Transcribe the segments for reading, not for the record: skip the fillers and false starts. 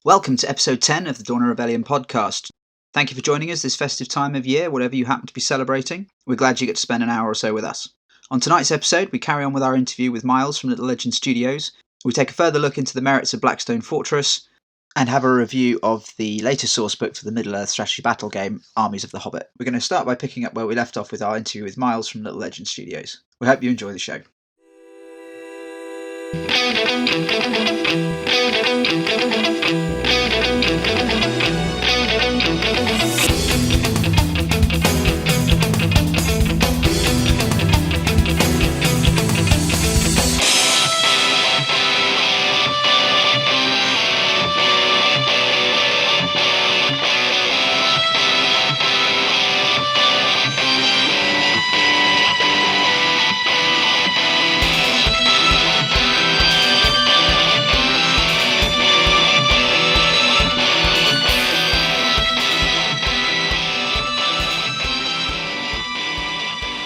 Welcome to episode 10 of the Dawn of Rebellion podcast. Thank you for joining us this festive time of year, whatever you happen to be celebrating. We're glad you get to spend an hour or so with us. On tonight's episode, we carry on with our interview with Myles from Lil Legend Studios. We take a further look into the merits of Blackstone Fortress and have a review of the latest sourcebook for the Middle-earth strategy battle game, Armies of the Hobbit. We're going to start by picking up where we left off with our interview with Myles from Lil Legend Studios. We hope you enjoy the show.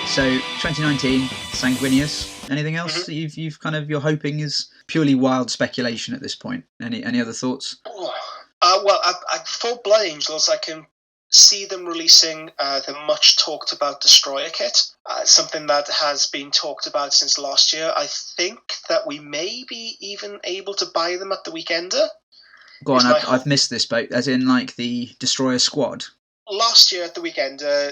So 2019, Sanguinius. Anything else that you've kind of you're hoping is purely wild speculation at this point? Any other thoughts? For Blood Angels, I can see them releasing the much talked about Destroyer kit, something that has been talked about since last year. I think that we may be even able to buy them at the Weekender. Go on, I've missed this boat, as in like the Destroyer squad. Last year at the Weekender,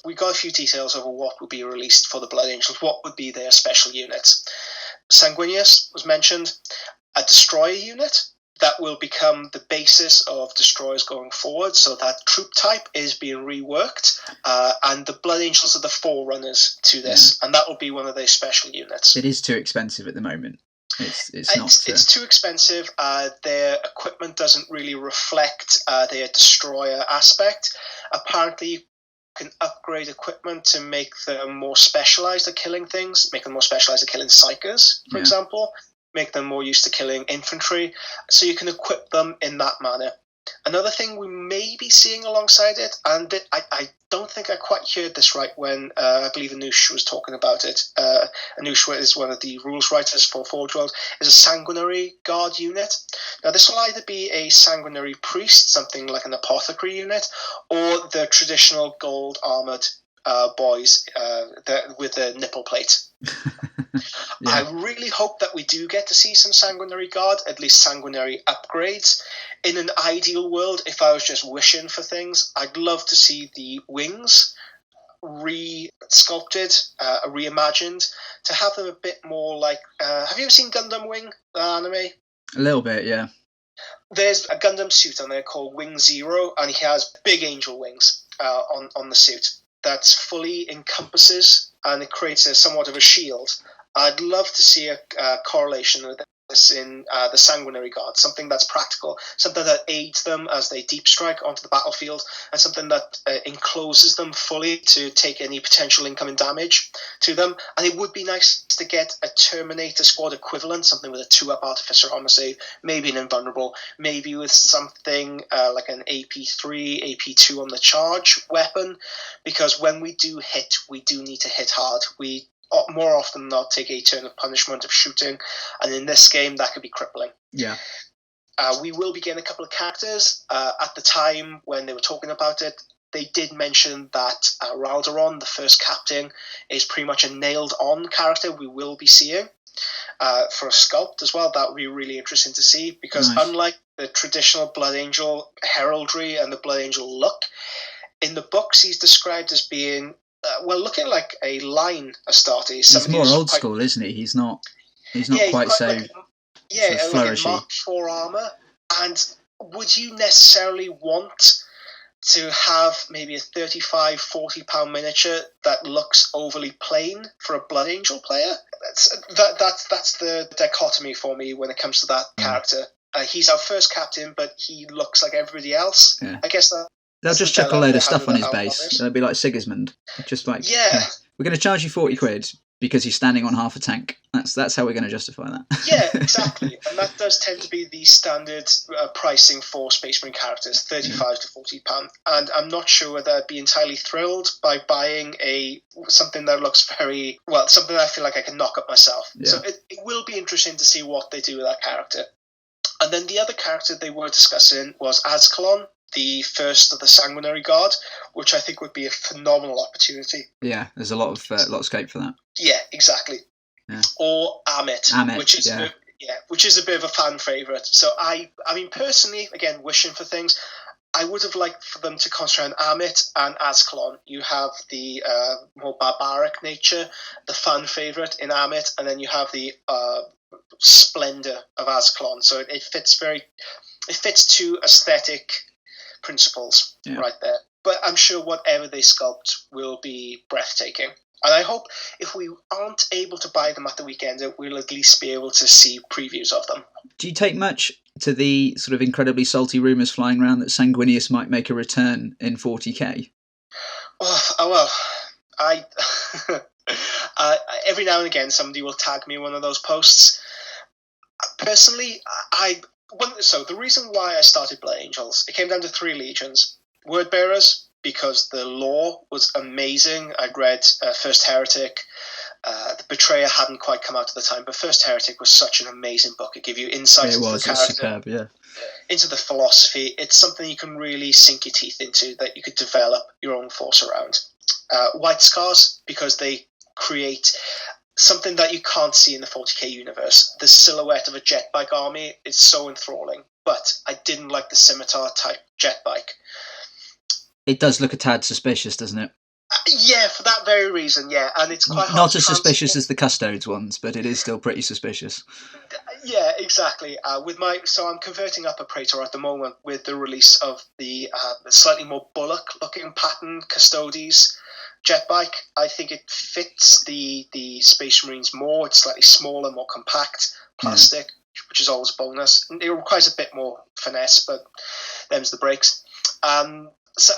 we got a few details over what would be released for the Blood Angels, what would be their special units. Sanguinius was mentioned, a Destroyer unit that will become the basis of Destroyers going forward, so that troop type is being reworked, and the Blood Angels are the forerunners to this, and that will be one of their special units. It is too expensive at the moment. It's too expensive. Their equipment doesn't really reflect their Destroyer aspect. Apparently, you can upgrade equipment to make them more specialized at killing things, make them more specialized at killing psychers, for example, make them more used to killing infantry, so you can equip them in that manner. Another thing we may be seeing alongside it, and I don't think I quite heard this right when I believe Anoush was talking about it. Anoush is one of the rules writers for Forge World, is a sanguinary guard unit. Now this will either be a sanguinary priest, something like an apothecary unit, or the traditional gold armored boys with a nipple plate. I really hope that we do get to see some sanguinary guard, at least sanguinary upgrades. In an ideal world, if I was just wishing for things, I'd love to see the wings re-sculpted, reimagined, to have them a bit more like... have you ever seen Gundam Wing, the anime? A little bit, yeah. There's a Gundam suit on there called Wing Zero, and he has big angel wings on the suit that fully encompasses, and it creates somewhat of a shield. I'd love to see a correlation with this in the Sanguinary Guard, something that's practical, something that aids them as they deep strike onto the battlefield, and something that encloses them fully to take any potential incoming damage to them. And it would be nice to get a Terminator Squad equivalent, something with a 2-up Artificer Armor save, maybe an Invulnerable, maybe with something like an AP3, AP2 on the charge weapon, because when we do hit, we do need to hit hard. We more often than not take a turn of punishment of shooting, and in this game that could be crippling. We will be getting a couple of characters. At the time when they were talking about it, they did mention that Raldoron, the first captain, is pretty much a nailed on character we will be seeing for a sculpt as well. That would be really interesting to see, because unlike the traditional Blood Angel heraldry and the Blood Angel look, in the books he's described as being looking like a line Astarte. He's more old school, isn't he? He's not quite so like flourishy. Like Mark 4 armor. And would you necessarily want to have maybe a 35, 40 pound miniature that looks overly plain for a Blood Angel player? That's the dichotomy for me when it comes to that character. He's our first captain, but he looks like everybody else. I guess that. They'll just chuck a load of stuff on his base. They'll be like Sigismund. Just like, we're going to charge you 40 quid because he's standing on half a tank. That's how we're going to justify that. Yeah, exactly. And that does tend to be the standard pricing for Space Marine characters, 35 to 40 pounds. And I'm not sure whether I'd be entirely thrilled by buying something that looks very, something that I feel like I can knock up myself. So it will be interesting to see what they do with that character. And then the other character they were discussing was Azcalon, the first of the Sanguinary Guard, which I think would be a phenomenal opportunity. Yeah, there's a lot of scope for that. Yeah, exactly. Yeah. Or Amit, which is which is a bit of a fan favourite. So I mean, personally, again, wishing for things, I would have liked for them to concentrate on Amit and Azcalon. You have the more barbaric nature, the fan favourite in Amit, and then you have the splendour of Azcalon. So it fits two aesthetic principles right there. But I'm sure whatever they sculpt will be breathtaking. And I hope if we aren't able to buy them at the weekend, we'll at least be able to see previews of them. Do you take much to the sort of incredibly salty rumours flying around that Sanguinius might make a return in 40k? I every now and again somebody will tag me in one of those posts. Personally, the reason why I started Blood Angels, it came down to 3 legions. Wordbearers, because the lore was amazing. I'd read First Heretic. The Betrayer hadn't quite come out at the time, but First Heretic was such an amazing book. It gave you insight into the character, superb, into the philosophy. It's something you can really sink your teeth into, that you could develop your own force around. White Scars, because they create something that you can't see in the 40k universe. The silhouette of a jet bike army is so enthralling, but I didn't like the scimitar type jet bike. It does look a tad suspicious, doesn't it? Yeah, for that very reason, yeah. And it's quite hard not as suspicious as the Custodes ones, but it is still pretty suspicious. Yeah, exactly. So I'm converting up a Praetor at the moment with the release of the slightly more Bullock-looking pattern Custodes jet bike. I think it fits the Space Marines more. It's slightly smaller, more compact, plastic, which is always a bonus. It requires a bit more finesse, but them's the breaks. And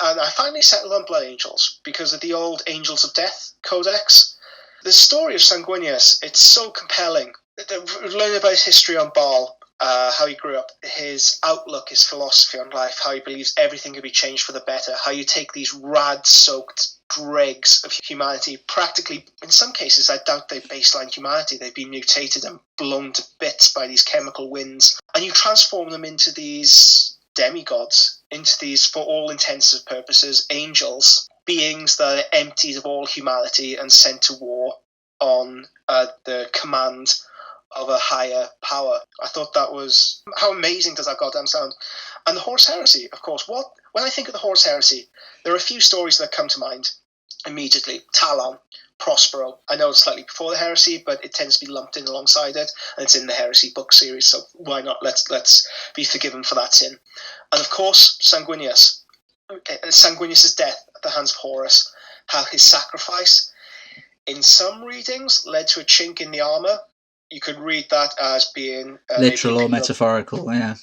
I finally settled on Blood Angels because of the old Angels of Death codex. The story of Sanguinius, it's so compelling. Learn about his history on Baal, how he grew up, his outlook, his philosophy on life, how he believes everything can be changed for the better, how you take these rad-soaked dregs of humanity, practically, in some cases, I doubt they're baseline humanity, they've been mutated and blown to bits by these chemical winds, and you transform them into these demigods, into these, for all intents and purposes, angels, beings that are emptied of all humanity and sent to war on the command of a higher power. I thought that was, how amazing does that goddamn sound? And the Horus Heresy, of course. When I think of the Horus Heresy, there are a few stories that come to mind immediately. Talon, Prospero. I know it's slightly before the Heresy, but it tends to be lumped in alongside it, and it's in the Heresy book series, so why not? Let's be forgiven for that sin. And of course, Sanguinius. Sanguinius' death at the hands of Horus, how his sacrifice, in some readings, led to a chink in the armour. You could read that as being literal or metaphorical, yeah.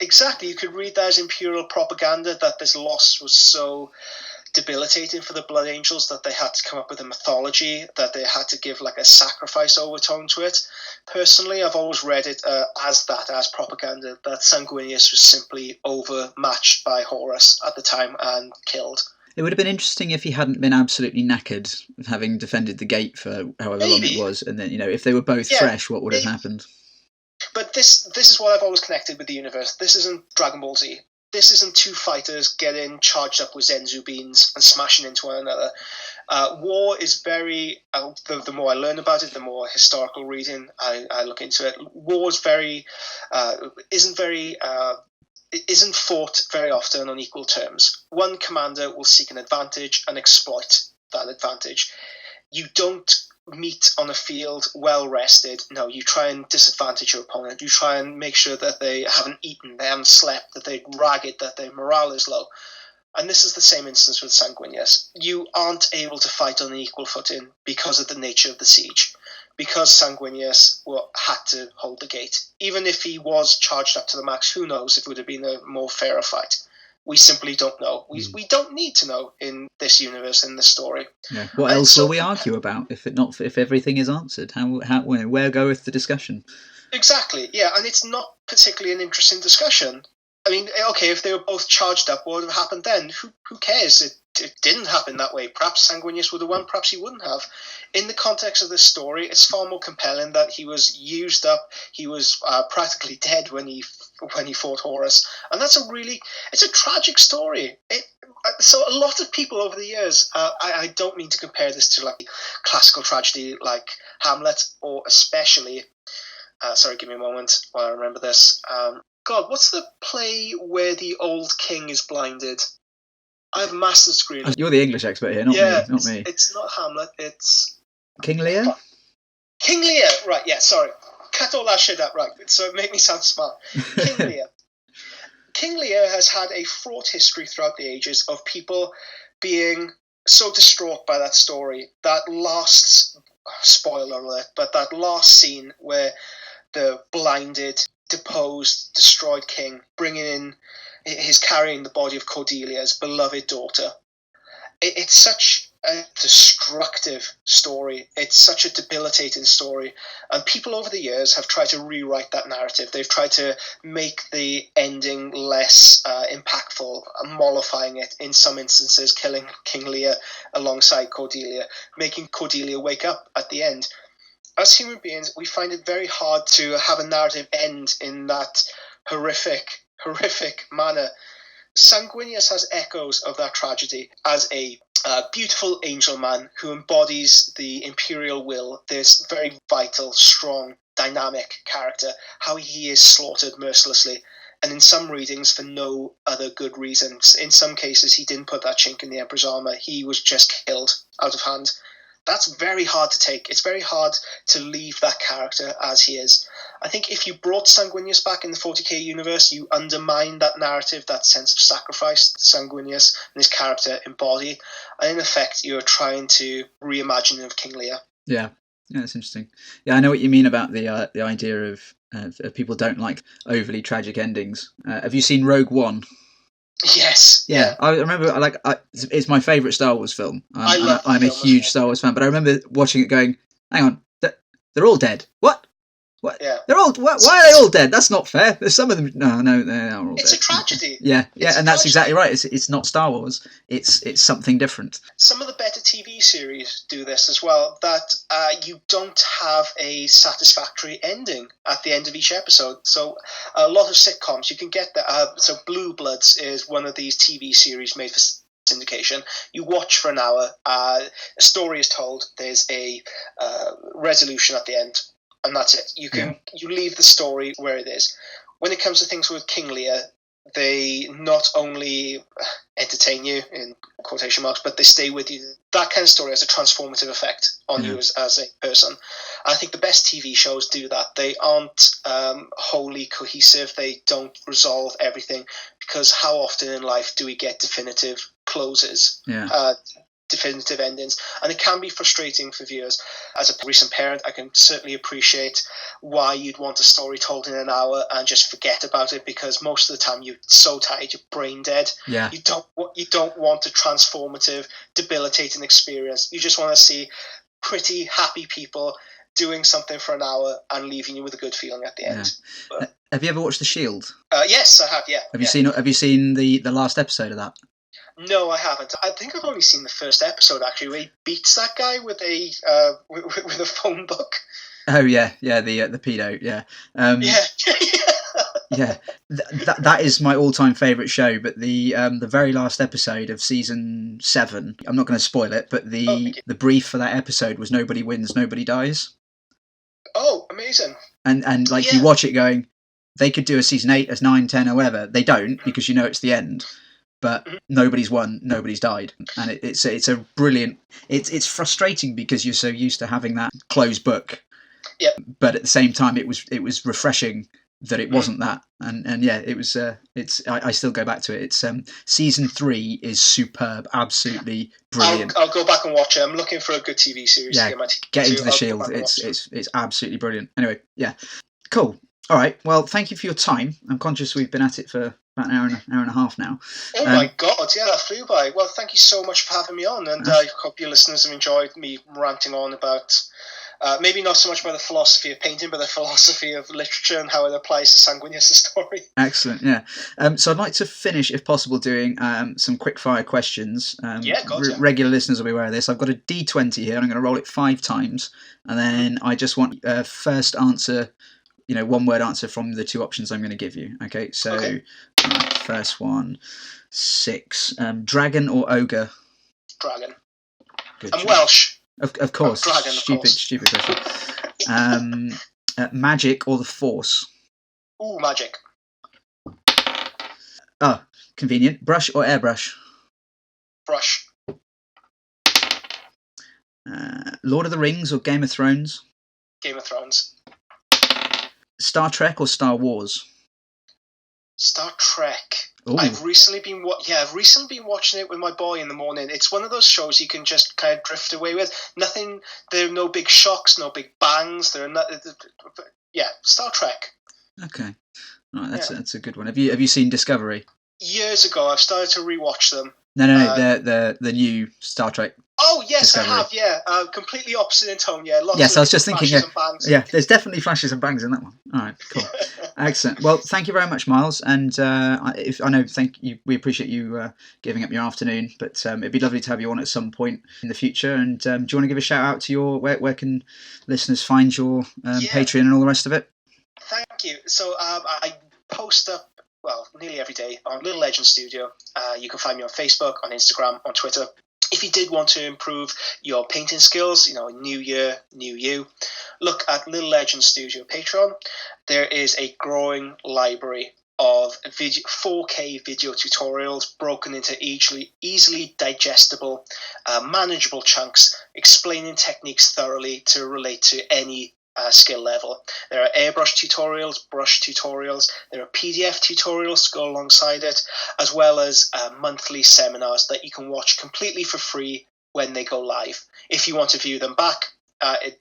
Exactly, you could read that as imperial propaganda, that this loss was so debilitating for the Blood Angels that they had to come up with a mythology, that they had to give like a sacrifice overtone to it. Personally, I've always read it as propaganda, that Sanguinius was simply overmatched by Horus at the time and killed. It would have been interesting if he hadn't been absolutely knackered, having defended the gate for however long it was, and then, if they were both fresh, what would have happened? But this is what I've always connected with the universe. This isn't Dragon Ball Z. This isn't two fighters getting charged up with Zenzu beans and smashing into one another. War is very... the more I learn about it, the more historical reading I look into it. War is isn't fought very often on equal terms. One commander will seek an advantage and exploit that advantage. You don't meet on a field well rested. No, you try and disadvantage your opponent. You try and make sure that they haven't eaten, they haven't slept, that they're ragged, that their morale is low. And this is the same instance with Sanguinius. You aren't able to fight on an equal footing because of the nature of the siege. Because Sanguinius had to hold the gate. Even if he was charged up to the max, who knows if it would have been a more fairer fight. We simply don't know. We don't need to know in this universe, in this story. Yeah. What else will we argue about if everything is answered? Where goeth the discussion? Exactly, yeah, and it's not particularly an interesting discussion I mean, okay, if they were both charged up, what would have happened then? Who cares? It didn't happen that way. Perhaps Sanguinius would have won, perhaps he wouldn't have. In the context of this story, it's far more compelling that he was used up, he was practically dead when he fought Horus, and it's a tragic story. So a lot of people over the years, I don't mean to compare this to like classical tragedy like Hamlet, or especially, sorry, give me a moment while I remember this. God, what's the play where the old king is blinded? I have a master's degree. You're the English expert here, not me. It's not Hamlet, it's... King Lear? King Lear, right, yeah, sorry. Cut all that shit out, right, so it made me sound smart. King Lear. King Lear has had a fraught history throughout the ages of people being so distraught by that story. That last, spoiler alert, but that last scene where the blinded, deposed, destroyed king carrying the body of Cordelia's beloved daughter. It's such a destructive story. It's such a debilitating story. And people over the years have tried to rewrite that narrative. They've tried to make the ending less impactful, mollifying it in some instances, killing King Lear alongside Cordelia, making Cordelia wake up at the end. As human beings, we find it very hard to have a narrative end in that horrific manner. Sanguinius has echoes of that tragedy as a beautiful angel man who embodies the imperial will, this very vital, strong, dynamic character, how he is slaughtered mercilessly, and in some readings for no other good reasons. In some cases, he didn't put that chink in the Emperor's armor, he was just killed out of hand. That's very hard to take. It's very hard to leave that character as he is. I think if you brought Sanguinius back in the 40k universe, you undermine that narrative, that sense of sacrifice that Sanguinius and his character embody. And in effect, you're trying to reimagine of King Lear. Yeah, that's interesting. Yeah, I know what you mean about the idea of people don't like overly tragic endings. Have you seen Rogue One? Yes. Yeah, I remember. It's my favourite Star Wars film. I'm a huge Star Wars fan, but I remember watching it, going, "Hang on, they're all dead. What? What? Yeah. They're all. Why are they all dead? That's not fair. There's some of them. No, they're all dead. It's a tragedy. Yeah, and that's exactly right. It's not Star Wars. It's something different. Some of the better TV series do this as well. That you don't have a satisfactory ending at the end of each episode. So a lot of sitcoms you can get that. So Blue Bloods is one of these TV series made for syndication. You watch for an hour. A story is told. There's a resolution at the end. And that's it. You leave the story where it is. When it comes to things with King Lear, they not only entertain you, in quotation marks, but they stay with you. That kind of story has a transformative effect on you as a person. I think the best TV shows do that. They aren't wholly cohesive. They don't resolve everything, because how often in life do we get definitive closes? Definitive endings, and it can be frustrating for viewers. As a recent parent, I can certainly appreciate why you'd want a story told in an hour and just forget about it, because most of the time you're so tired, you're brain dead. Yeah. You don't want a transformative, debilitating experience. You just want to see pretty happy people doing something for an hour and leaving you with a good feeling at the end. But, have you ever watched The Shield? Yes, I have. Yeah. Have you seen the last episode of that? No, I haven't. I think I've only seen the first episode, actually, where he beats that guy with a phone book. Oh yeah, the pedo, yeah. Yeah, that is my all-time favourite show. But the very last episode of season 7, I'm not going to spoil it, but the brief for that episode was nobody wins, nobody dies. Oh, amazing! And you watch it going, they could do a season 8 as 9, 10, or whatever. They don't, because you know it's the end. But nobody's won, nobody's died, and it's a brilliant. It's frustrating because you're so used to having that closed book. Yeah. But at the same time, it was refreshing that it wasn't that, and yeah, it was. I still go back to it. It's season 3 is superb, absolutely brilliant. I'll go back and watch it. I'm looking for a good TV series. Yeah, get into The Shield. It's absolutely brilliant. Anyway, yeah, cool. All right. Well, thank you for your time. I'm conscious we've been at it for about an hour and a half now. Oh my God, yeah, that flew by. Well, thank you so much for having me on, and I hope your listeners have enjoyed me ranting on about Maybe not so much by the philosophy of painting, but the philosophy of literature and how it applies to Sanguinius' story. Excellent, yeah. So I'd like to finish, if possible, doing some quick-fire questions. Regular listeners will be aware of this. I've got a D20 here. I'm going to roll it 5 times, and then I just want first answer, one-word answer from the 2 options I'm going to give you. Okay, so right, first one, 6. Dragon or ogre? Dragon. Good I'm Welsh. Of course. Dragon, Stupid question. Magic or the Force? Ooh, magic. Oh, convenient. Brush or airbrush? Brush. Lord of the Rings or Game of Thrones? Game of Thrones. Star Trek or Star Wars? Star Trek. Ooh. I've recently been watching it with my boy in the morning. It's one of those shows you can just kind of drift away with. Nothing. There are no big shocks, no big bangs. There are not. Yeah, Star Trek. Okay, right, that's a good one. Have you seen Discovery? Years ago, I've started to rewatch them. No, the new Star Trek. Oh yes, Discovery. I have. Yeah, completely opposite in tone. Yeah, yes, I was just thinking. Yeah, there's definitely flashes and bangs in that one. All right, cool, excellent. Well, thank you very much, Myles. And we appreciate you giving up your afternoon. But it'd be lovely to have you on at some point in the future. And do you want to give a shout out to where can listeners find your Patreon and all the rest of it? Thank you. So I post up nearly every day on Lil Legend Studio. You can find me on Facebook, on Instagram, on Twitter. If you did want to improve your painting skills, new year, new you, look at Lil Legend Studio Patreon. There is a growing library of 4K video tutorials broken into easily digestible, manageable chunks, explaining techniques thoroughly to relate to any skill level. There are airbrush tutorials, brush tutorials, there are PDF tutorials to go alongside it, as well as monthly seminars that you can watch completely for free when they go live. If you want to view them back,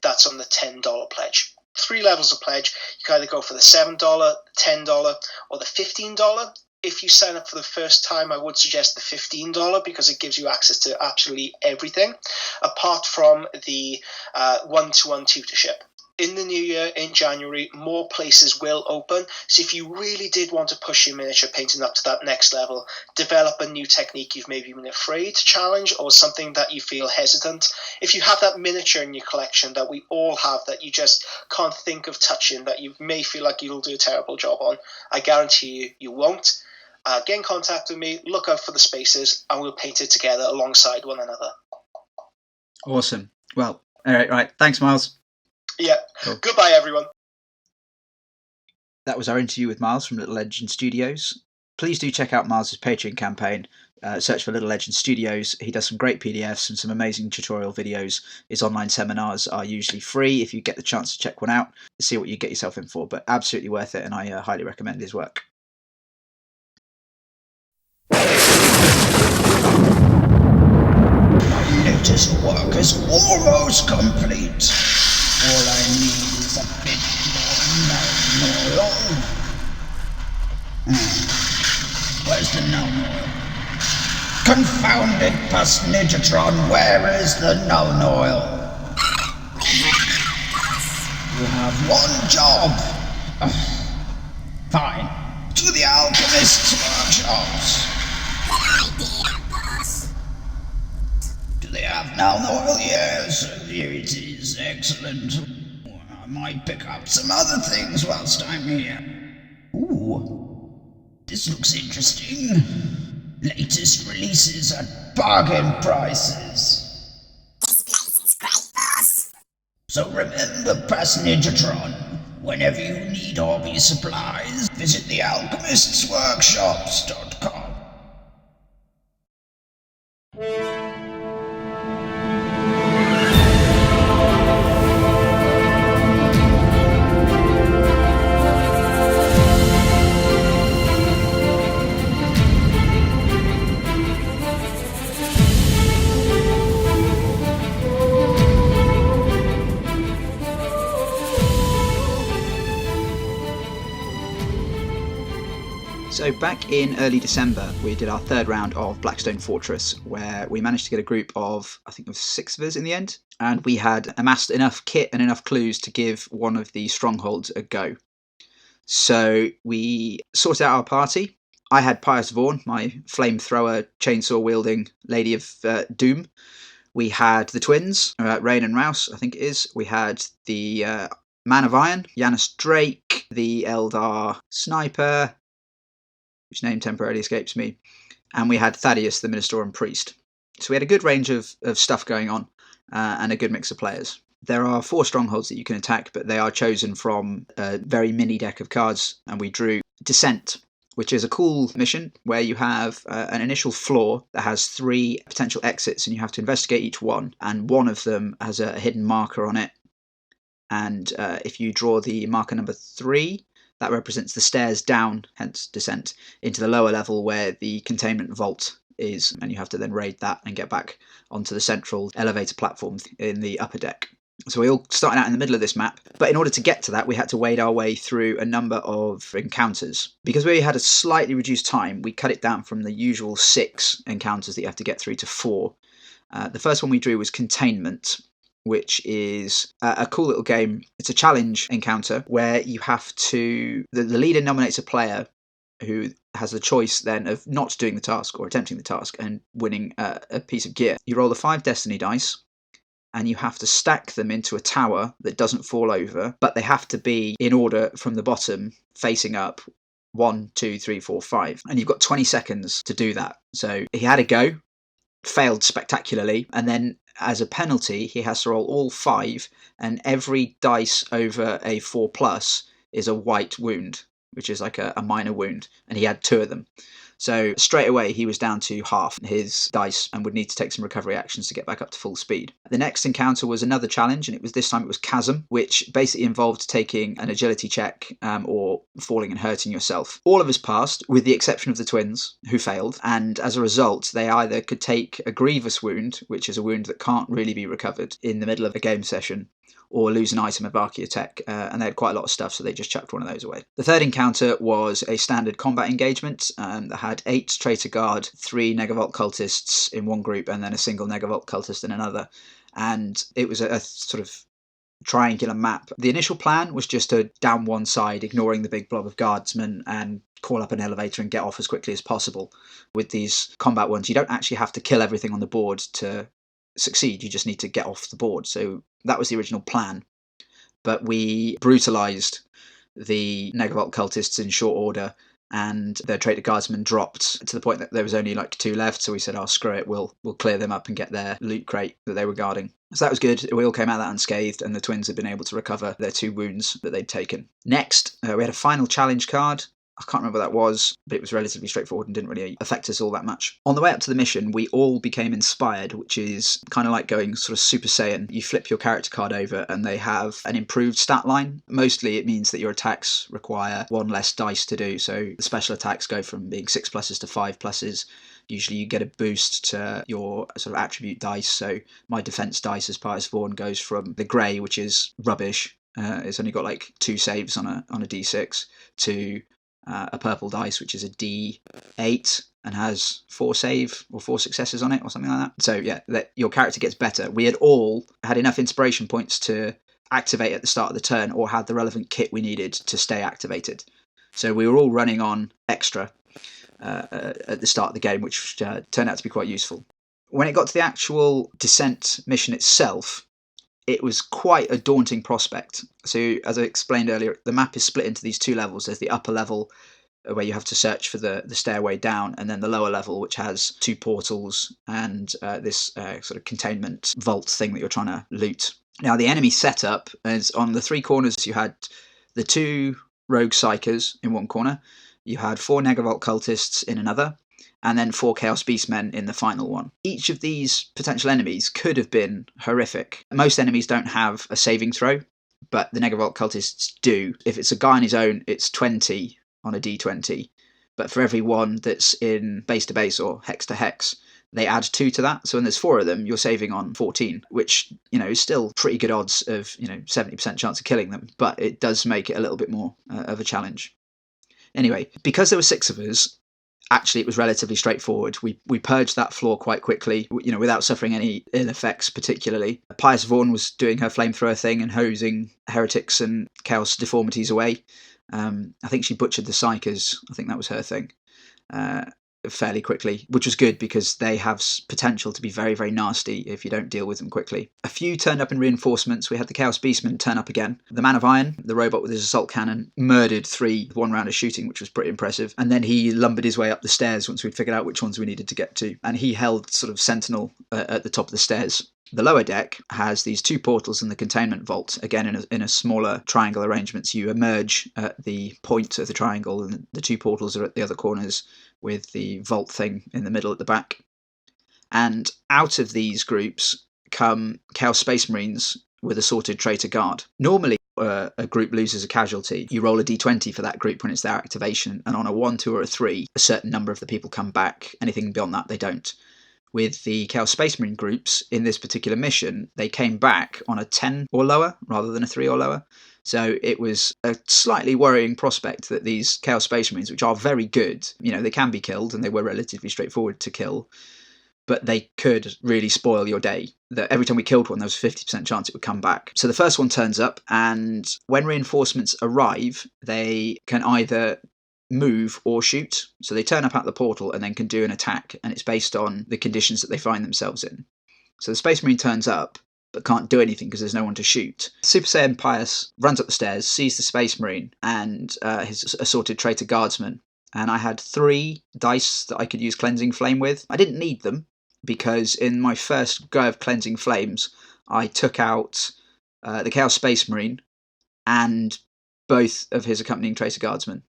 that's on the $10 pledge. 3 levels of pledge. You can either go for the $7, $10, or the $15. If you sign up for the first time, I would suggest the $15 because it gives you access to absolutely everything, apart from the one-to-one tutorship. In the new year, in January, more places will open. So if you really did want to push your miniature painting up to that next level, develop a new technique you've maybe been afraid to challenge or something that you feel hesitant. If you have that miniature in your collection that we all have that you just can't think of touching, that you may feel like you'll do a terrible job on, I guarantee you won't. Get in contact with me, look out for the spaces, and we'll paint it together alongside one another. Awesome. Well, all right. Thanks, Myles. Yeah. Cool. Goodbye, everyone. That was our interview with Myles from Lil Legend Studios. Please do check out Myles' Patreon campaign. Search for Lil Legend Studios. He does some great PDFs and some amazing tutorial videos. His online seminars are usually free if you get the chance to check one out, see what you get yourself in for, but absolutely worth it, and I highly recommend his work. Latest work is almost complete. All I need is a bit more oil. Where's the known oil? Confounded Pusnigatron, where is the known oil? You have one job. Fine. To the alchemist's workshops. Do they have known oil? Yes, here it is. Excellent. I might pick up some other things whilst I'm here. Ooh, this looks interesting. Latest releases at bargain prices. This place is great, boss. So remember, Passnigatron, whenever you need hobby supplies, visit thealchemistsworkshops.com. So back in early December, we did our third round of Blackstone Fortress, where we managed to get a group of, I think it was 6 of us in the end, and we had amassed enough kit and enough clues to give one of the strongholds a go. So we sorted out our party. I had Pius Vaughn, my flamethrower, chainsaw-wielding Lady of Doom. We had the twins, Rain and Rouse, I think it is. We had the Man of Iron, Yanis Drake, the Eldar Sniper, which name temporarily escapes me, and we had Thaddeus, the Minister and Priest. So we had a good range of stuff going on, and a good mix of players. There are 4 strongholds that you can attack, but they are chosen from a very mini deck of cards, and we drew Descent, which is a cool mission where you have an initial floor that has 3 potential exits, and you have to investigate each one, and one of them has a hidden marker on it. And if you draw the marker number 3, that represents the stairs down, hence Descent, into the lower level where the containment vault is, and you have to then raid that and get back onto the central elevator platform in the upper deck. So we all started out in the middle of this map, but in order to get to that, we had to wade our way through a number of encounters. Because we had a slightly reduced time, we cut it down from the usual 6 encounters that you have to get through to 4. The first one we drew was Containment, which is a cool little game. It's a challenge encounter where you have to... The leader nominates a player who has the choice then of not doing the task or attempting the task and winning a piece of gear. You roll the 5 destiny dice, and you have to stack them into a tower that doesn't fall over, but they have to be in order from the bottom, facing up 1, 2, 3, 4, 5. And you've got 20 seconds to do that. So he had a go, failed spectacularly, and then as a penalty, he has to roll all 5, and every dice over a 4+ is a white wound, which is like a minor wound, and he had 2 of them. So straight away, he was down to half his dice and would need to take some recovery actions to get back up to full speed. The next encounter was another challenge, and this time it was Chasm, which basically involved taking an agility check or falling and hurting yourself. All of us passed, with the exception of the twins, who failed, and as a result, they either could take a grievous wound, which is a wound that can't really be recovered in the middle of a game session, or lose an item of Archaeotech, and they had quite a lot of stuff, so they just chucked one of those away. The third encounter was a standard combat engagement that had 8 Traitor Guard, 3 Negavolt cultists in one group, and then a single Negavolt cultist in another, and it was a sort of triangular map. The initial plan was just to down one side, ignoring the big blob of guardsmen, and call up an elevator and get off as quickly as possible. With these combat ones, you don't actually have to kill everything on the board to succeed, you just need to get off the board. So that was the original plan, but we brutalized the Negavolt cultists in short order, and their Traitor Guardsmen dropped to the point that there was only like 2 left, so we said, oh screw it, we'll clear them up and get their loot crate that they were guarding. So that was good. We all came out of that unscathed, and the twins had been able to recover their 2 wounds that they'd taken. Next, we had a final challenge card. I can't remember what that was, but it was relatively straightforward and didn't really affect us all that much. On the way up to the mission, we all became inspired, which is kind of like going sort of Super Saiyan. You flip your character card over and they have an improved stat line. Mostly it means that your attacks require 1 less dice to do. So the special attacks go from being 6+ to 5+. Usually you get a boost to your sort of attribute dice. So my defense dice as Pius Vaughn goes from the grey, which is rubbish. It's only got like 2 saves on a d6, to a purple dice, which is a d8 and has 4 save or 4 successes on it or something like that. So yeah, your character gets better. We had all had enough inspiration points to activate at the start of the turn, or had the relevant kit we needed to stay activated. So we were all running on extra at the start of the game, which turned out to be quite useful. When it got to the actual Descent mission itself, it was quite a daunting prospect. So, as I explained earlier, the map is split into these 2 levels. There's the upper level, where you have to search for the stairway down, and then the lower level, which has 2 portals and this sort of containment vault thing that you're trying to loot. Now, the enemy setup is on the 3 corners. You had the 2 rogue psychers in one corner, you had 4 Negavolt cultists in another, and then 4 Chaos Beastmen in the final one. Each of these potential enemies could have been horrific. Most enemies don't have a saving throw, but the Negavolt cultists do. If it's a guy on his own, it's 20 on a d20, but for every one that's in base to base or hex to hex, they add 2 to that. So when there's 4 of them, you're saving on 14, which, is still pretty good odds of, 70% chance of killing them, but it does make it a little bit more of a challenge. Anyway, because there were 6 of us, actually it was relatively straightforward. We purged that floor quite quickly, without suffering any ill effects particularly. Pious Vaughn was doing her flamethrower thing and hosing heretics and chaos deformities away. I think she butchered the Psychers. I think that was her thing. Fairly quickly, which was good because they have potential to be very, very nasty if you don't deal with them quickly. A few turned up in reinforcements. We had the Chaos Beastman turn up again. The Man of Iron, the robot with his assault cannon, murdered 3 with 1 round of shooting, which was pretty impressive. And then he lumbered his way up the stairs once we'd figured out which ones we needed to get to. And he held sort of sentinel at the top of the stairs. The lower deck has these 2 portals in the containment vault, again in a smaller triangle arrangement. So you emerge at the point of the triangle and the 2 portals are at the other corners with the vault thing in the middle at the back. And out of these groups come Chaos Space Marines with assorted traitor guard. Normally, a group loses a casualty. You roll a d20 for that group when it's their activation, and on a 1, 2, or a 3, a certain number of the people come back. Anything beyond that, they don't. With the Chaos Space Marine groups in this particular mission, they came back on a 10 or lower rather than a 3 or lower. So it was a slightly worrying prospect that these Chaos Space Marines, which are very good, they can be killed and they were relatively straightforward to kill, but they could really spoil your day. That every time we killed one, there was a 50% chance it would come back. So the first one turns up, and when reinforcements arrive, they can either move or shoot. So they turn up at the portal and then can do an attack, and it's based on the conditions that they find themselves in. So the Space Marine turns up but can't do anything because there's no one to shoot. Super Saiyan Pius runs up the stairs, sees the Space Marine and his assorted traitor guardsman, and I had 3 dice that I could use Cleansing Flame with. I didn't need them because in my first go of Cleansing Flames I took out the Chaos Space Marine and both of his accompanying traitor guardsmen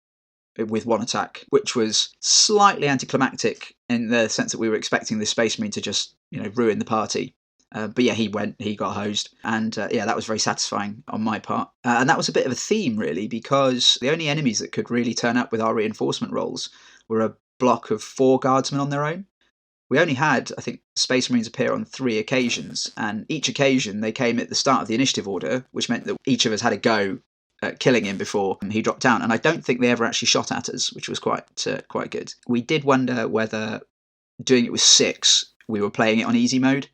with 1 attack, which was slightly anticlimactic in the sense that we were expecting the Space Marine to just ruin the party. But yeah, he got hosed, and that was very satisfying on my part. And that was a bit of a theme, really, because the only enemies that could really turn up with our reinforcement rolls were a block of 4 guardsmen on their own. We only had, I think, Space Marines appear on 3 occasions, and each occasion they came at the start of the initiative order, which meant that each of us had a go at killing him before he dropped down. And I don't think they ever actually shot at us, which was quite good. We did wonder whether doing it with 6, we were playing it on easy mode,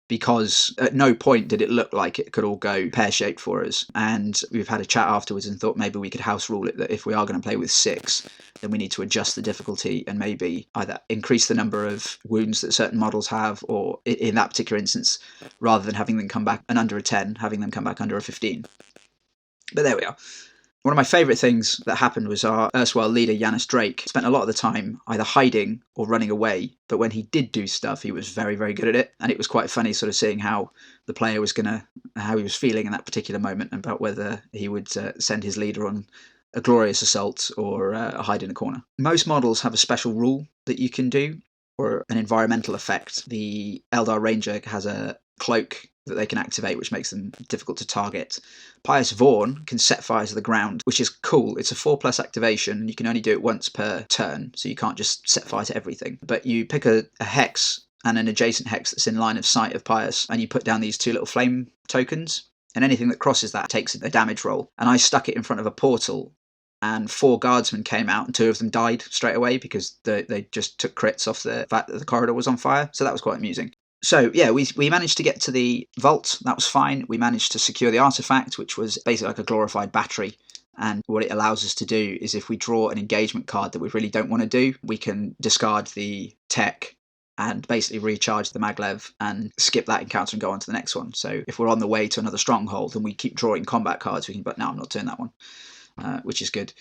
because at no point did it look like it could all go pear-shaped for us. And we've had a chat afterwards and thought maybe we could house rule it that if we are going to play with 6, then we need to adjust the difficulty and maybe either increase the number of wounds that certain models have, or in that particular instance, rather than having them come back and under a 10, having them come back under a 15. But there we are. One of my favourite things that happened was our erstwhile leader, Yanis Drake, spent a lot of the time either hiding or running away, but when he did do stuff, he was very, very good at it, and it was quite funny sort of seeing how the player was how he was feeling in that particular moment, about whether he would send his leader on a glorious assault or hide in a corner. Most models have a special rule that you can do, or an environmental effect. The Eldar Ranger has a cloak that they can activate, which makes them difficult to target. Pious Vaughn can set fire to the ground, which is cool. It's a 4+ activation, and you can only do it once per turn, so you can't just set fire to everything. But you pick a hex and an adjacent hex that's in line of sight of Pious, and you put down these 2 little flame tokens, and anything that crosses that takes a damage roll. And I stuck it in front of a portal, and 4 guardsmen came out, and 2 of them died straight away because they just took crits off the fact that the corridor was on fire, so that was quite amusing. So, yeah, we managed to get to the vault. That was fine. We managed to secure the artifact, which was basically like a glorified battery. And what it allows us to do is if we draw an engagement card that we really don't want to do, we can discard the tech and basically recharge the maglev and skip that encounter and go on to the next one. So if we're on the way to another stronghold and we keep drawing combat cards, we can, but no, I'm not doing that one, which is good.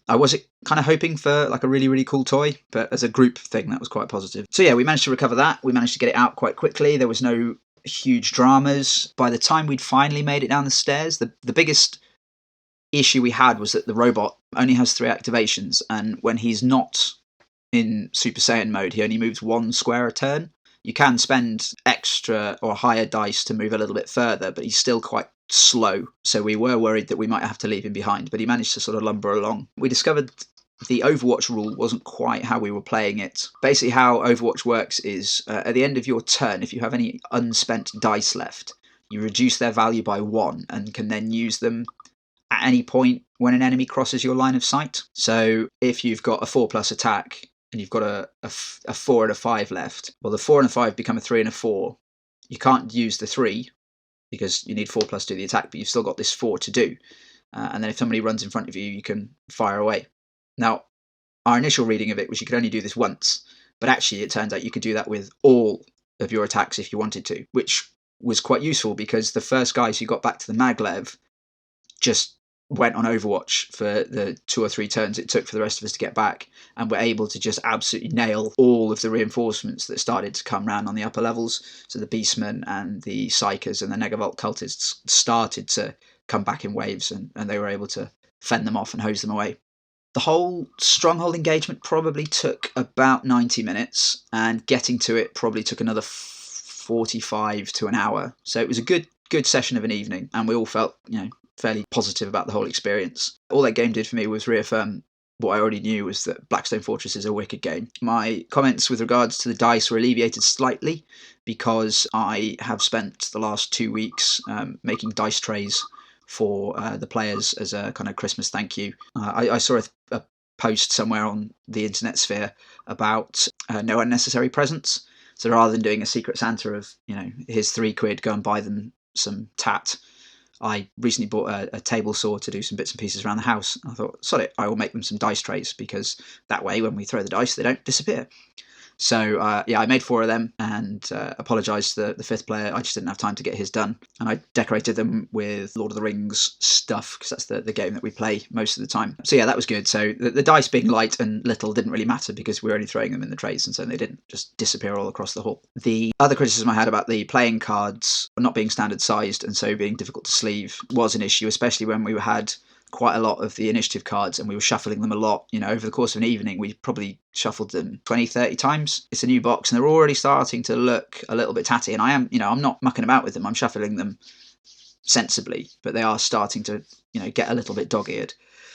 I was kind of hoping for like a really, really cool toy, but as a group thing, that was quite positive. So yeah, we managed to recover that. We managed to get it out quite quickly. There was no huge dramas. By the time we'd finally made it down the stairs, the biggest issue we had was that the robot only has 3 activations, and when he's not in Super Saiyan mode, he only moves 1 square a turn. You can spend extra or higher dice to move a little bit further, but he's still quite slow, so we were worried that we might have to leave him behind, but he managed to sort of lumber along. We discovered the Overwatch rule wasn't quite how we were playing it. Basically how Overwatch works is at the end of your turn, if you have any unspent dice left, you reduce their value by 1 and can then use them at any point when an enemy crosses your line of sight. So if you've got a 4+ attack and you've got a 4 and a 5 left, well, the 4 and a 5 become a 3 and a 4. You can't use the 3 because you need 4+ to do the attack, but you've still got this 4 to do. And then if somebody runs in front of you, you can fire away. Now, our initial reading of it was you could only do this once, but actually it turns out you could do that with all of your attacks if you wanted to, which was quite useful because the first guys who got back to the maglev just went on Overwatch for the 2 or 3 turns it took for the rest of us to get back, and were able to just absolutely nail all of the reinforcements that started to come round on the upper levels. So the Beastmen and the Psykers and the Negavolt cultists started to come back in waves, and they were able to fend them off and hose them away. The whole stronghold engagement probably took about 90 minutes, and getting to it probably took another 45 to an hour. So it was a good session of an evening, and we all felt, fairly positive about the whole experience. All that game did for me was reaffirm what I already knew, was that Blackstone Fortress is a wicked game. My comments with regards to the dice were alleviated slightly because I have spent the last 2 weeks making dice trays for the players as a kind of Christmas thank you. I saw a post somewhere on the internet sphere about no unnecessary presents. So rather than doing a Secret Santa of, here's £3, go and buy them some tat, I recently bought a table saw to do some bits and pieces around the house. I thought, sod it, I will make them some dice trays, because that way when we throw the dice, they don't disappear. So, I made 4 of them, and apologised to the 5th player. I just didn't have time to get his done. And I decorated them with Lord of the Rings stuff, because that's the game that we play most of the time. So yeah, that was good. So the dice being light and little didn't really matter, because we were only throwing them in the trays, and so they didn't just disappear all across the hall. The other criticism I had about the playing cards not being standard sized, and so being difficult to sleeve, was an issue, especially when we had quite a lot of the initiative cards and we were shuffling them a lot. Over the course of an evening, we probably shuffled them 20-30 times. It's a new box and they're already starting to look a little bit tatty, and I'm not mucking about with them. I'm shuffling them sensibly, but they are starting to get a little bit dog-eared.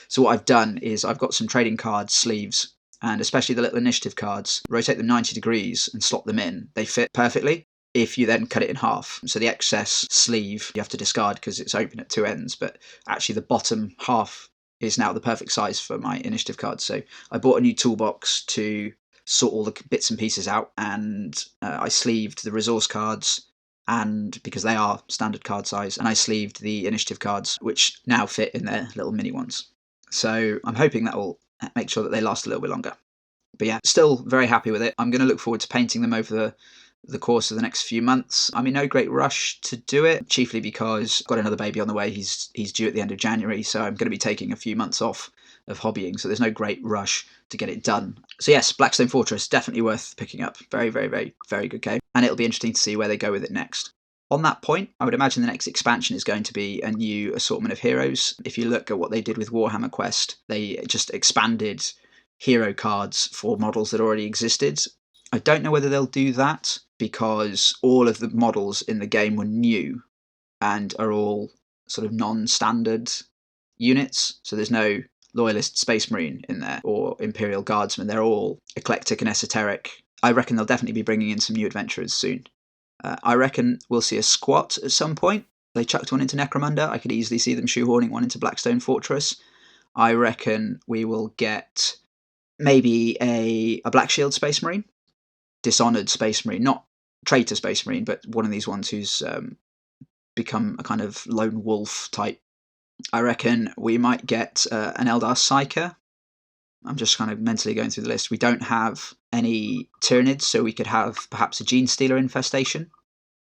So what I've done is I've got some trading card sleeves, and especially the little initiative cards, rotate them 90 degrees and slot them in. They fit perfectly if you then cut it in half. So the excess sleeve you have to discard because it's open at 2 ends, but actually the bottom half is now the perfect size for my initiative cards. So I bought a new toolbox to sort all the bits and pieces out, and I sleeved the resource cards, and because they are standard card size, and I sleeved the initiative cards, which now fit in their little mini ones. So I'm hoping that will make sure that they last a little bit longer. But yeah, still very happy with it. I'm going to look forward to painting them over the course of the next few months. I'm in no great rush to do it, chiefly because I've got another baby on the way. He's due at the end of January, so I'm going to be taking a few months off of hobbying, so there's no great rush to get it done. So yes, Blackstone Fortress, definitely worth picking up. Very, very, very, very good game, and it'll be interesting to see where they go with it next. On that point, I would imagine the next expansion is going to be a new assortment of heroes. If you look at what they did with Warhammer Quest, they just expanded hero cards for models that already existed. I don't know whether they'll do that, because all of the models in the game were new and are all sort of non-standard units. So there's no Loyalist Space Marine in there or Imperial Guardsman. They're all eclectic and esoteric. I reckon they'll definitely be bringing in some new adventurers soon. I reckon we'll see a squat at some point. They chucked one into Necromunda. I could easily see them shoehorning one into Blackstone Fortress. I reckon we will get maybe a Black Shield Space Marine. Dishonored Space Marine, not traitor Space Marine, but one of these ones who's become a kind of lone wolf type. I reckon we might get an Eldar Psyker. I'm just kind of mentally going through the list. We don't have any Tyranids, so we could have perhaps a Gene Stealer infestation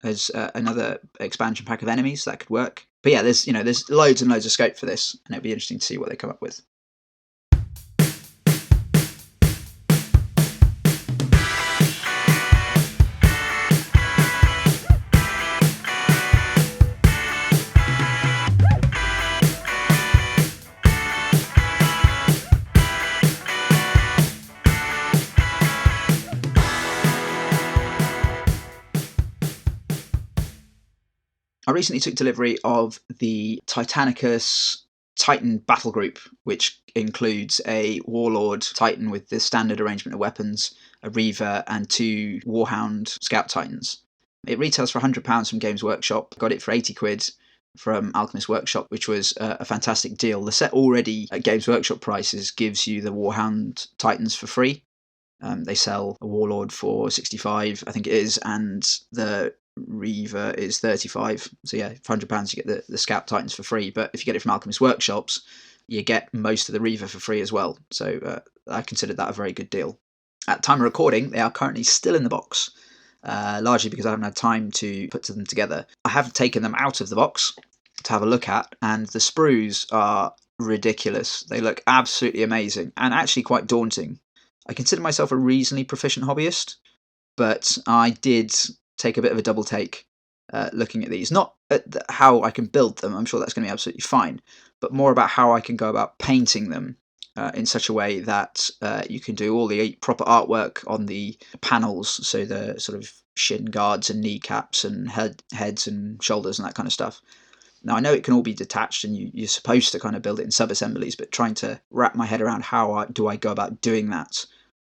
as another expansion pack of enemies. That could work. But yeah, there's loads and loads of scope for this, and it'll be interesting to see what they come up with. I recently took delivery of the Titanicus Titan battle group, which includes a Warlord Titan with the standard arrangement of weapons, a Reaver, and 2 Warhound Scout Titans. It retails for £100 from Games Workshop. Got it for £80 from Alchemist Workshop, which was a fantastic deal. The set already at Games Workshop prices gives you the Warhound Titans for free. They sell a Warlord for 65, I think it is, and the Reaver is 35. So yeah, for £100 you get the Scout Titans for free. But if you get it from Alchemist Workshops, you get most of the Reaver for free as well. So I considered that a very good deal. At time of recording, they are currently still in the box, largely because I haven't had time to put them together. I have taken them out of the box to have a look at, and the sprues are ridiculous. They look absolutely amazing and actually quite daunting. I consider myself a reasonably proficient hobbyist, but I did take a bit of a double take looking at these. Not at how I can build them, I'm sure that's going to be absolutely fine, but more about how I can go about painting them in such a way that you can do all the proper artwork on the panels, so the sort of shin guards and kneecaps and heads and shoulders and that kind of stuff. Now, I know it can all be detached and you're supposed to kind of build it in sub-assemblies, but trying to wrap my head around how do I go about doing that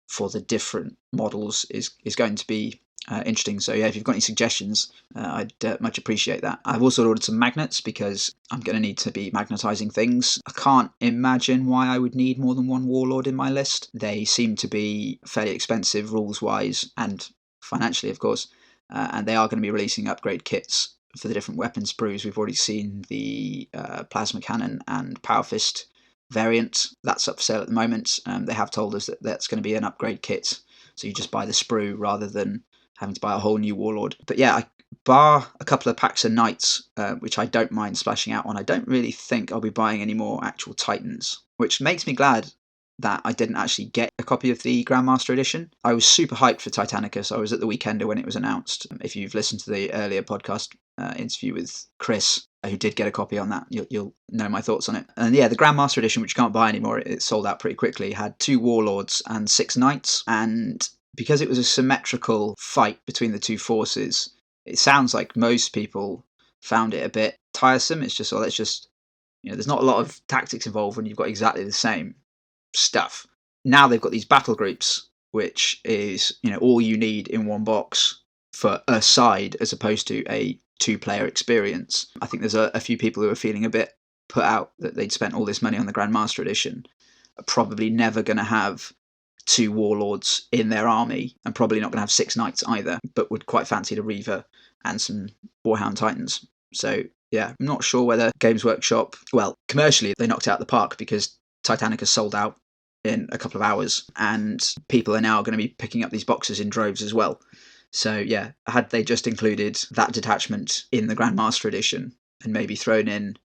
for the different models is going to be interesting. So yeah, if you've got any suggestions, I'd much appreciate that. I've also ordered some magnets because I'm going to need to be magnetizing things. I can't imagine why I would need more than one Warlord in my list. They seem to be fairly expensive rules-wise and financially, of course, and they are going to be releasing upgrade kits for the different weapon sprues. We've already seen the plasma cannon and power fist variant. That's up for sale at the moment. They have told us that that's going to be an upgrade kit, so you just buy the sprue rather than having to buy a whole new Warlord. But yeah, bar a couple of packs of Knights, which I don't mind splashing out on, I don't really think I'll be buying any more actual Titans, which makes me glad that I didn't actually get a copy of the Grandmaster Edition. I was super hyped for Titanicus. I was at the Weekender when it was announced. If you've listened to the earlier podcast interview with Chris, who did get a copy on that, you'll know my thoughts on it. And yeah, the Grandmaster Edition, which you can't buy anymore, it sold out pretty quickly, had 2 Warlords and 6 Knights, and because it was a symmetrical fight between the two forces, it sounds like most people found it a bit tiresome. It's just, let's just, there's not a lot of tactics involved when you've got exactly the same stuff. Now they've got these battle groups, which is, all you need in one box for a side as opposed to a 2-player experience. I think there's a few people who are feeling a bit put out that they'd spent all this money on the Grandmaster Edition, are probably never going to have 2 Warlords in their army, and probably not going to have 6 Knights either, but would quite fancy the Reaver and some Warhound Titans. So yeah, I'm not sure whether Games Workshop, well, commercially they knocked it out of the park because Titanicus sold out in a couple of hours, and people are now going to be picking up these boxes in droves as well. So yeah, had they just included that detachment in the Grandmaster Edition and maybe thrown in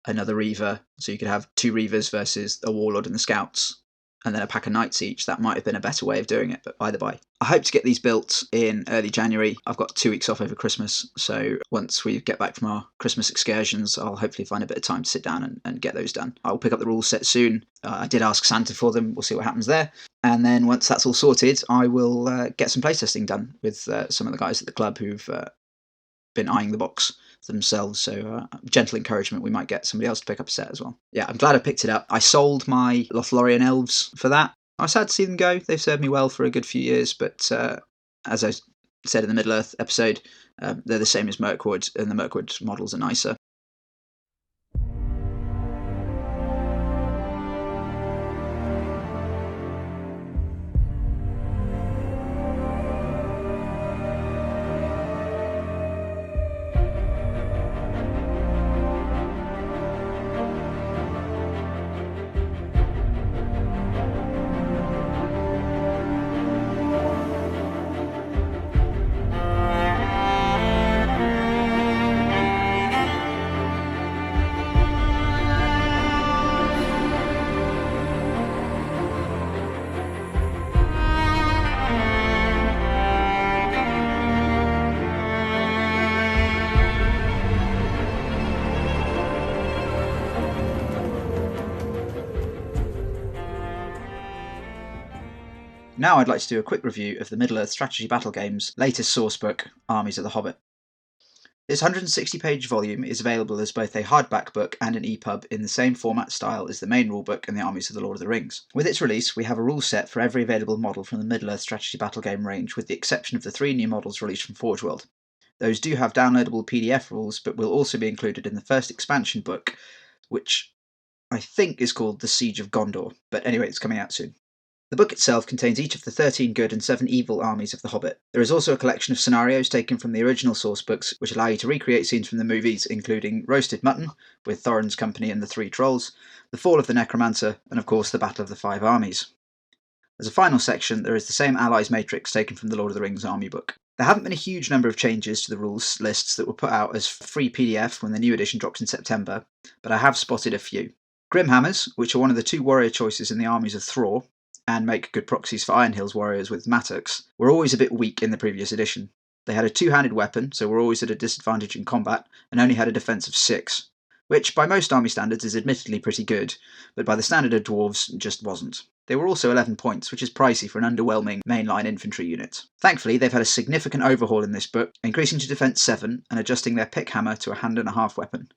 another Reaver, so you could have 2 Reavers versus a Warlord and the Scouts, and then a pack of Knights each, that might have been a better way of doing it, but by the by. I hope to get these built in early January. I've got 2 weeks off over Christmas, so once we get back from our Christmas excursions, I'll hopefully find a bit of time to sit down and get those done. I'll pick up the rules set soon. I did ask Santa for them, we'll see what happens there. And then once that's all sorted, I will get some playtesting done with some of the guys at the club who've been eyeing the box themselves, so gentle encouragement, we might get somebody else to pick up a set as well. Yeah, I'm glad I picked it up. I sold my Lothlorien elves for that. I was sad to see them go. They've served me well for a good few years, but as I said in the Middle-earth episode, they're the same as Mirkwood, and the Mirkwood models are nicer. Now I'd like to do a quick review of the Middle-earth strategy battle game's latest sourcebook, Armies of the Hobbit. This 160-page volume is available as both a hardback book and an EPUB in the same format style as the main rulebook and the Armies of the Lord of the Rings. With its release, we have a rule set for every available model from the Middle-earth strategy battle game range, with the exception of the 3 new models released from Forge World. Those do have downloadable PDF rules, but will also be included in the first expansion book, which I think is called The Siege of Gondor, but anyway, it's coming out soon. The book itself contains each of the 13 good and 7 evil armies of The Hobbit. There is also a collection of scenarios taken from the original source books, which allow you to recreate scenes from the movies, including Roasted Mutton, with Thorin's company and the 3 trolls, the Fall of the Necromancer, and of course the Battle of the 5 Armies. As a final section, there is the same Allies matrix taken from the Lord of the Rings army book. There haven't been a huge number of changes to the rules lists that were put out as free PDF when the new edition drops in September, but I have spotted a few. Grimhammers, which are one of the 2 warrior choices in the armies of Thror, and make good proxies for Iron Hills warriors with mattocks, were always a bit weak in the previous edition. They had a 2-handed weapon, so were always at a disadvantage in combat, and only had a defence of 6, which by most army standards is admittedly pretty good, but by the standard of dwarves just wasn't. They were also 11 points, which is pricey for an underwhelming mainline infantry unit. Thankfully, they've had a significant overhaul in this book, increasing to defence 7 and adjusting their pick hammer to a hand-and-a-half weapon.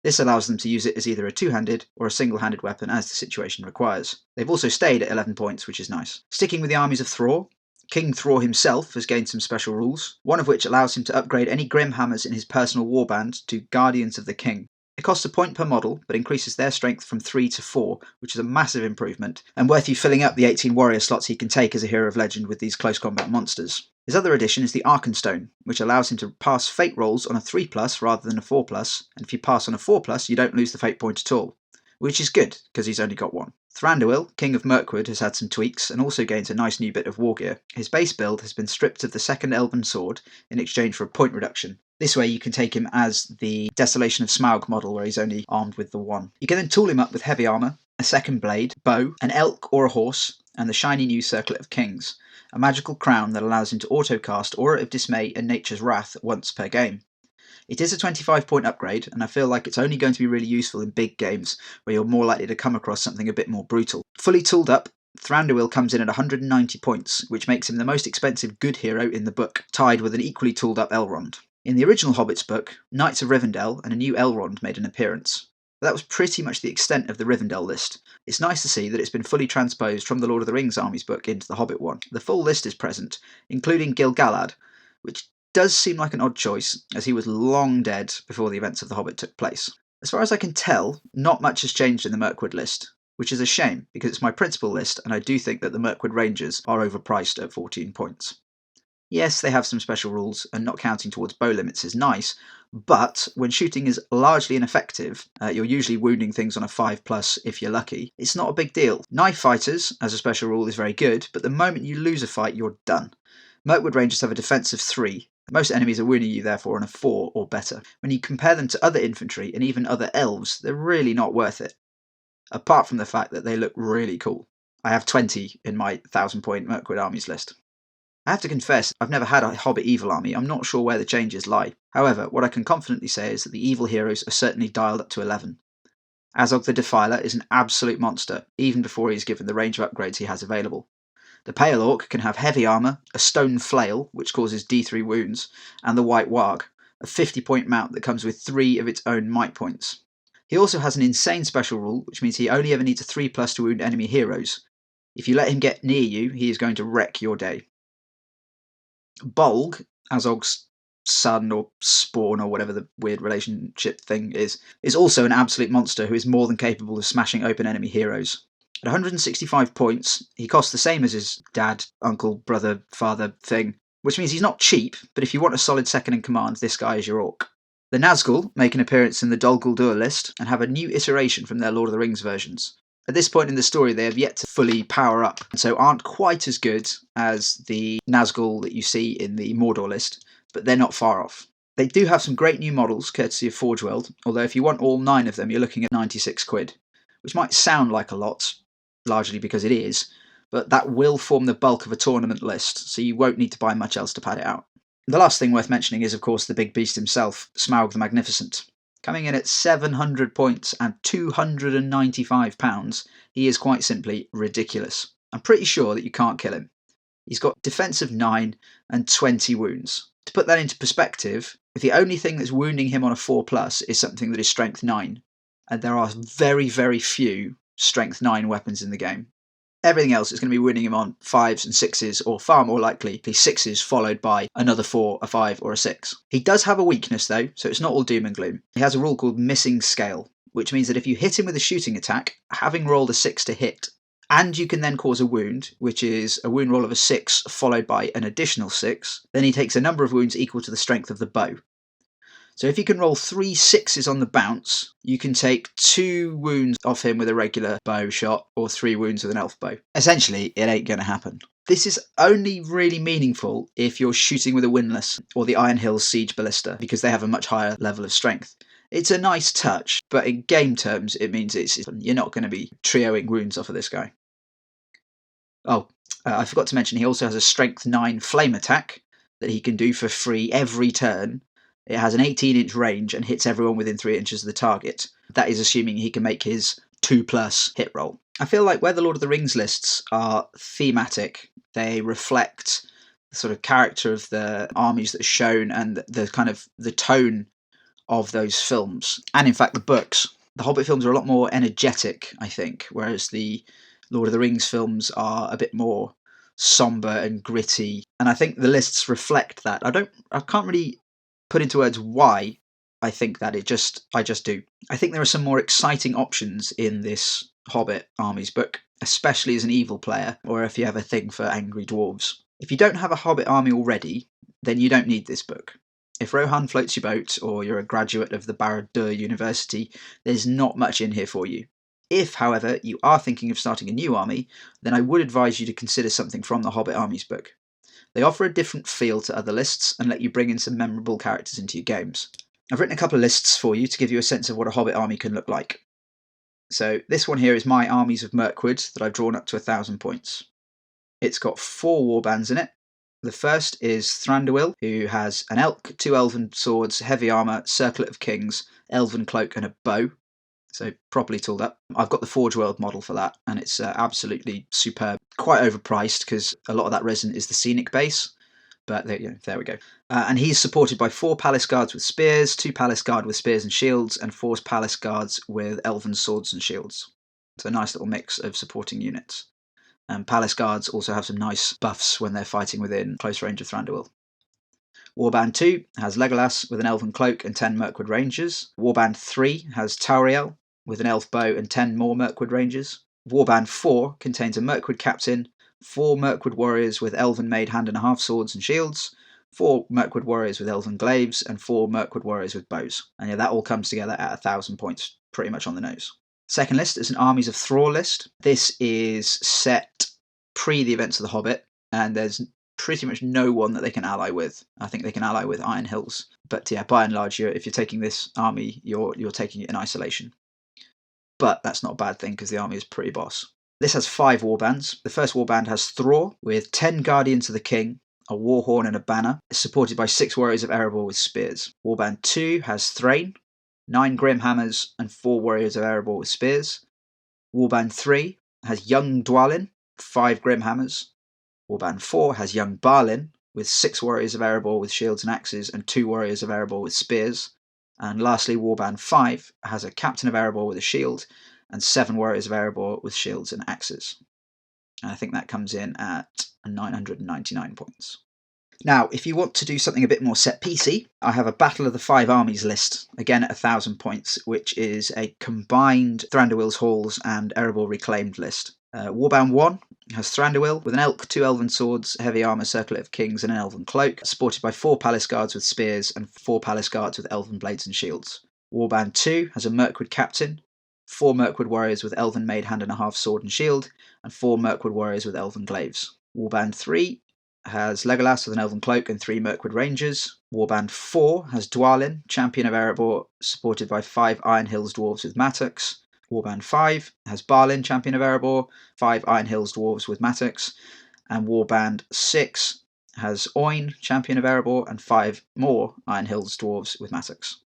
This allows them to use it as either a 2-handed or a single-handed weapon as the situation requires. They've also stayed at 11 points, which is nice. Sticking with the armies of Thror, King Thror himself has gained some special rules, one of which allows him to upgrade any Grimhammers in his personal warband to Guardians of the King. It costs a point per model, but increases their strength from 3 to 4, which is a massive improvement, and worth you filling up the 18 warrior slots he can take as a hero of legend with these close combat monsters. His other addition is the Arkenstone, which allows him to pass fate rolls on a 3+, rather than a 4+, and if you pass on a 4+, you don't lose the fate point at all, which is good, because he's only got 1. Thranduil, King of Mirkwood, has had some tweaks, and also gains a nice new bit of war gear. His base build has been stripped of the second Elven sword, in exchange for a point reduction. This way you can take him as the Desolation of Smaug model, where he's only armed with the 1. You can then tool him up with heavy armour, a second blade, bow, an elk or a horse, and the shiny new Circlet of Kings, a magical crown that allows him to autocast Aura of Dismay and Nature's Wrath once per game. It is a 25-point upgrade, and I feel like it's only going to be really useful in big games, where you're more likely to come across something a bit more brutal. Fully tooled up, Thranduil comes in at 190 points, which makes him the most expensive good hero in the book, tied with an equally tooled up Elrond. In the original Hobbit's book, Knights of Rivendell and a new Elrond made an appearance. But that was pretty much the extent of the Rivendell list. It's nice to see that it's been fully transposed from the Lord of the Rings armies book into the Hobbit one. The full list is present, including Gil-galad, which does seem like an odd choice, as he was long dead before the events of The Hobbit took place. As far as I can tell, not much has changed in the Mirkwood list, which is a shame, because it's my principal list, and I do think that the Mirkwood Rangers are overpriced at 14 points. Yes, they have some special rules, and not counting towards bow limits is nice, but when shooting is largely ineffective, you're usually wounding things on a 5+ if you're lucky, it's not a big deal. Knife fighters, as a special rule, is very good, but the moment you lose a fight, you're done. Mirkwood Rangers have a defence of 3. Most enemies are wounding you therefore on a 4 or better. When you compare them to other infantry and even other elves, they're really not worth it. Apart from the fact that they look really cool. I have 20 in my 1000-point Mirkwood Armies list. I have to confess, I've never had a Hobbit evil army, I'm not sure where the changes lie. However, what I can confidently say is that the evil heroes are certainly dialed up to 11. Azog the Defiler is an absolute monster, even before he is given the range of upgrades he has available. The Pale Orc can have heavy armour, a stone flail, which causes D3 wounds, and the White Warg, a 50-point mount that comes with 3 of its own might points. He also has an insane special rule, which means he only ever needs a 3+ to wound enemy heroes. If you let him get near you, he is going to wreck your day. Bolg, Azog's son or spawn or whatever the weird relationship thing is also an absolute monster who is more than capable of smashing open enemy heroes. At 165 points, he costs the same as his dad, uncle, brother, father thing, which means he's not cheap, but if you want a solid second in command, this guy is your orc. The Nazgul make an appearance in the Dol Guldur list and have a new iteration from their Lord of the Rings versions. At this point in the story, they have yet to fully power up, and so aren't quite as good as the Nazgul that you see in the Mordor list, but they're not far off. They do have some great new models, courtesy of Forge World, although if you want all 9 of them, you're looking at 96 quid, which might sound like a lot, largely because it is, but that will form the bulk of a tournament list, so you won't need to buy much else to pad it out. The last thing worth mentioning is, of course, the big beast himself, Smaug the Magnificent. Coming in at 700 points and £295, he is quite simply ridiculous. I'm pretty sure that you can't kill him. He's got defense of 9 and 20 wounds. To put that into perspective, if the only thing that's wounding him on a 4+ is something that is strength 9, and there are very, very few strength 9 weapons in the game, Everything else is going to be winning him on 5s and 6s, or far more likely 6s followed by another 4, a 5 or a 6. He does have a weakness though, so it's not all doom and gloom. He has a rule called missing scale, which means that if you hit him with a shooting attack, having rolled a 6 to hit, and you can then cause a wound, which is a wound roll of a 6 followed by an additional 6, then he takes a number of wounds equal to the strength of the bow. So if you can roll 3 6s on the bounce, you can take 2 wounds off him with a regular bow shot, or 3 wounds with an elf bow. Essentially, it ain't going to happen. This is only really meaningful if you're shooting with a windlass or the Iron Hills Siege Ballista, because they have a much higher level of strength. It's a nice touch, but in game terms, it means you're not going to be trioing wounds off of this guy. I forgot to mention he also has a Strength 9 flame attack that he can do for free every turn. It has an 18-inch range and hits everyone within 3 inches of the target. That is assuming he can make his 2+ hit roll. I feel like where the Lord of the Rings lists are thematic, they reflect the sort of character of the armies that are shown and the kind of the tone of those films. And in fact, the books. The Hobbit films are a lot more energetic, I think, whereas the Lord of the Rings films are a bit more somber and gritty. And I think the lists reflect that. I can't really put into words why I think that. I just do. I think there are some more exciting options in this Hobbit Armies book, especially as an evil player, or if you have a thing for angry dwarves. If you don't have a Hobbit army already, then you don't need this book. If Rohan floats your boat, or you're a graduate of the Barad-dûr University, there's not much in here for you. If, however, you are thinking of starting a new army, then I would advise you to consider something from the Hobbit Armies book. They offer a different feel to other lists and let you bring in some memorable characters into your games. I've written a couple of lists for you to give you a sense of what a Hobbit army can look like. So this one here is my armies of Mirkwood that I've drawn up to 1,000 points. It's got 4 warbands in it. The first is Thranduil, who has an elk, 2 elven swords, heavy armour, circlet of kings, elven cloak and a bow. So properly tooled up. I've got the Forge World model for that, and it's absolutely superb. Quite overpriced because a lot of that resin is the scenic base, but there we go. And he's supported by 4 palace guards with spears, 2 palace guard with spears and shields, and 4 palace guards with elven swords and shields. So a nice little mix of supporting units. Palace guards also have some nice buffs when they're fighting within close range of Thranduil. Warband 2 has Legolas with an elven cloak and 10 Mirkwood Rangers. Warband 3 has Tauriel with an elf bow and 10 more Mirkwood Rangers. Warband 4 contains a Mirkwood captain, 4 Mirkwood warriors with elven made hand and a half swords and shields, 4 Mirkwood warriors with elven glaives, and 4 Mirkwood warriors with bows. And that all comes together at 1,000 points, pretty much on the nose. Second list is an Armies of Thrall list. This is set pre the events of The Hobbit, and there's pretty much no one that they can ally with. I think they can ally with Iron Hills, but yeah, by and large, if you're taking this army, you're taking it in isolation. But that's not a bad thing because the army is pretty boss. This has 5 warbands. The first warband has Thror with 10 Guardians of the King, a war horn and a banner, supported by 6 warriors of Erebor with spears. Warband 2 has Thrain, 9 Grim Hammers and 4 warriors of Erebor with spears. Warband 3 has Young Dwalin, 5 Grim Hammers. Warband 4 has Young Balin with 6 warriors of Erebor with shields and axes and 2 warriors of Erebor with spears. And lastly, Warband 5 has a Captain of Erebor with a shield and 7 warriors of Erebor with shields and axes. And I think that comes in at 999 points. Now, if you want to do something a bit more set-piecey, I have a Battle of the 5 Armies list, again at 1,000 points, which is a combined Thranduil's Halls and Erebor Reclaimed list. Warband 1 has Thranduil with an elk, 2 elven swords, heavy armour, circlet of kings and an elven cloak, supported by 4 palace guards with spears and 4 palace guards with elven blades and shields. Warband 2 has a Mirkwood captain, 4 Mirkwood warriors with elven made hand and a half sword and shield, and 4 Mirkwood warriors with elven glaives. Warband 3 has Legolas with an elven cloak and 3 Mirkwood rangers. Warband 4 has Dwalin, champion of Erebor, supported by 5 Iron Hills dwarves with mattocks. Warband 5 has Balin, champion of Erebor, 5 Iron Hills dwarves with mattocks. And Warband 6 has Oin, champion of Erebor, and 5 more Iron Hills dwarves with mattocks.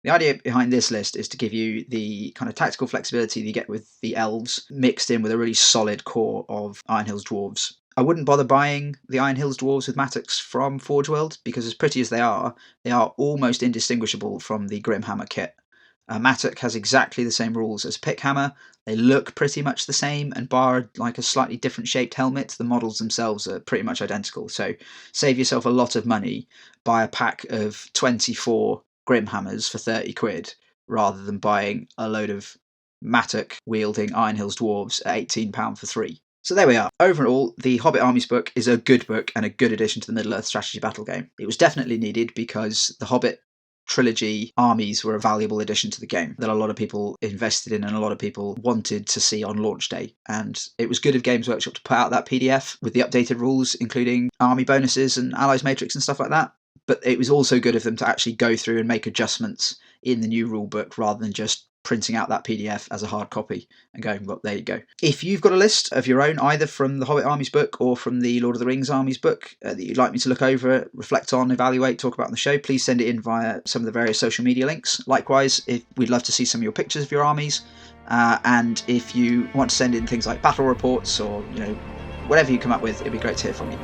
The idea behind this list is to give you the kind of tactical flexibility that you get with the elves, mixed in with a really solid core of Iron Hills dwarves. I wouldn't bother buying the Iron Hills dwarves with mattocks from Forge World, because as pretty as they are almost indistinguishable from the Grimhammer kit. Mattock has exactly the same rules as Pickhammer. They look pretty much the same, and bar like a slightly different shaped helmet, the models themselves are pretty much identical. So save yourself a lot of money, buy a pack of 24 Grimhammers for 30 quid, rather than buying a load of Mattock wielding Iron Hills dwarves at £18 for 3. So there we are. Overall, the Hobbit Armies book is a good book and a good addition to the Middle-earth strategy battle game. It was definitely needed because the Hobbit trilogy armies were a valuable addition to the game that a lot of people invested in and a lot of people wanted to see on launch day. And it was good of Games Workshop to put out that PDF with the updated rules, including army bonuses and allies matrix and stuff like that. But it was also good of them to actually go through and make adjustments in the new rulebook rather than just printing out that PDF as a hard copy and going, well, there you go. If you've got a list of your own, either from the Hobbit Armies book or from the Lord of the Rings Armies book that you'd like me to look over, reflect on, evaluate, talk about on the show, please send it in via some of the various social media links. Likewise, we'd love to see some of your pictures of your armies, and if you want to send in things like battle reports or whatever you come up with, it'd be great to hear from you.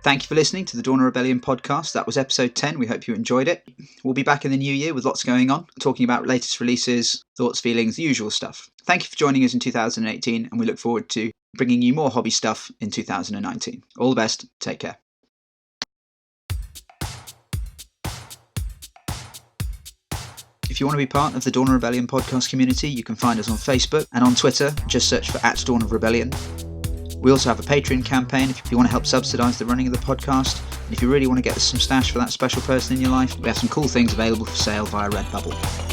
Thank you for listening to the Dawn of Rebellion podcast. That was episode 10. We hope you enjoyed it. We'll be back in the new year with lots going on, talking about latest releases, thoughts, feelings, the usual stuff. Thank you for joining us in 2018, and we look forward to bringing you more hobby stuff in 2019. All the best. Take care. If you want to be part of the Dawn of Rebellion podcast community, you can find us on Facebook and on Twitter. Just search for @DawnOfRebellion. We also have a Patreon campaign if you want to help subsidise the running of the podcast. And if you really want to get some stash for that special person in your life, we have some cool things available for sale via Redbubble.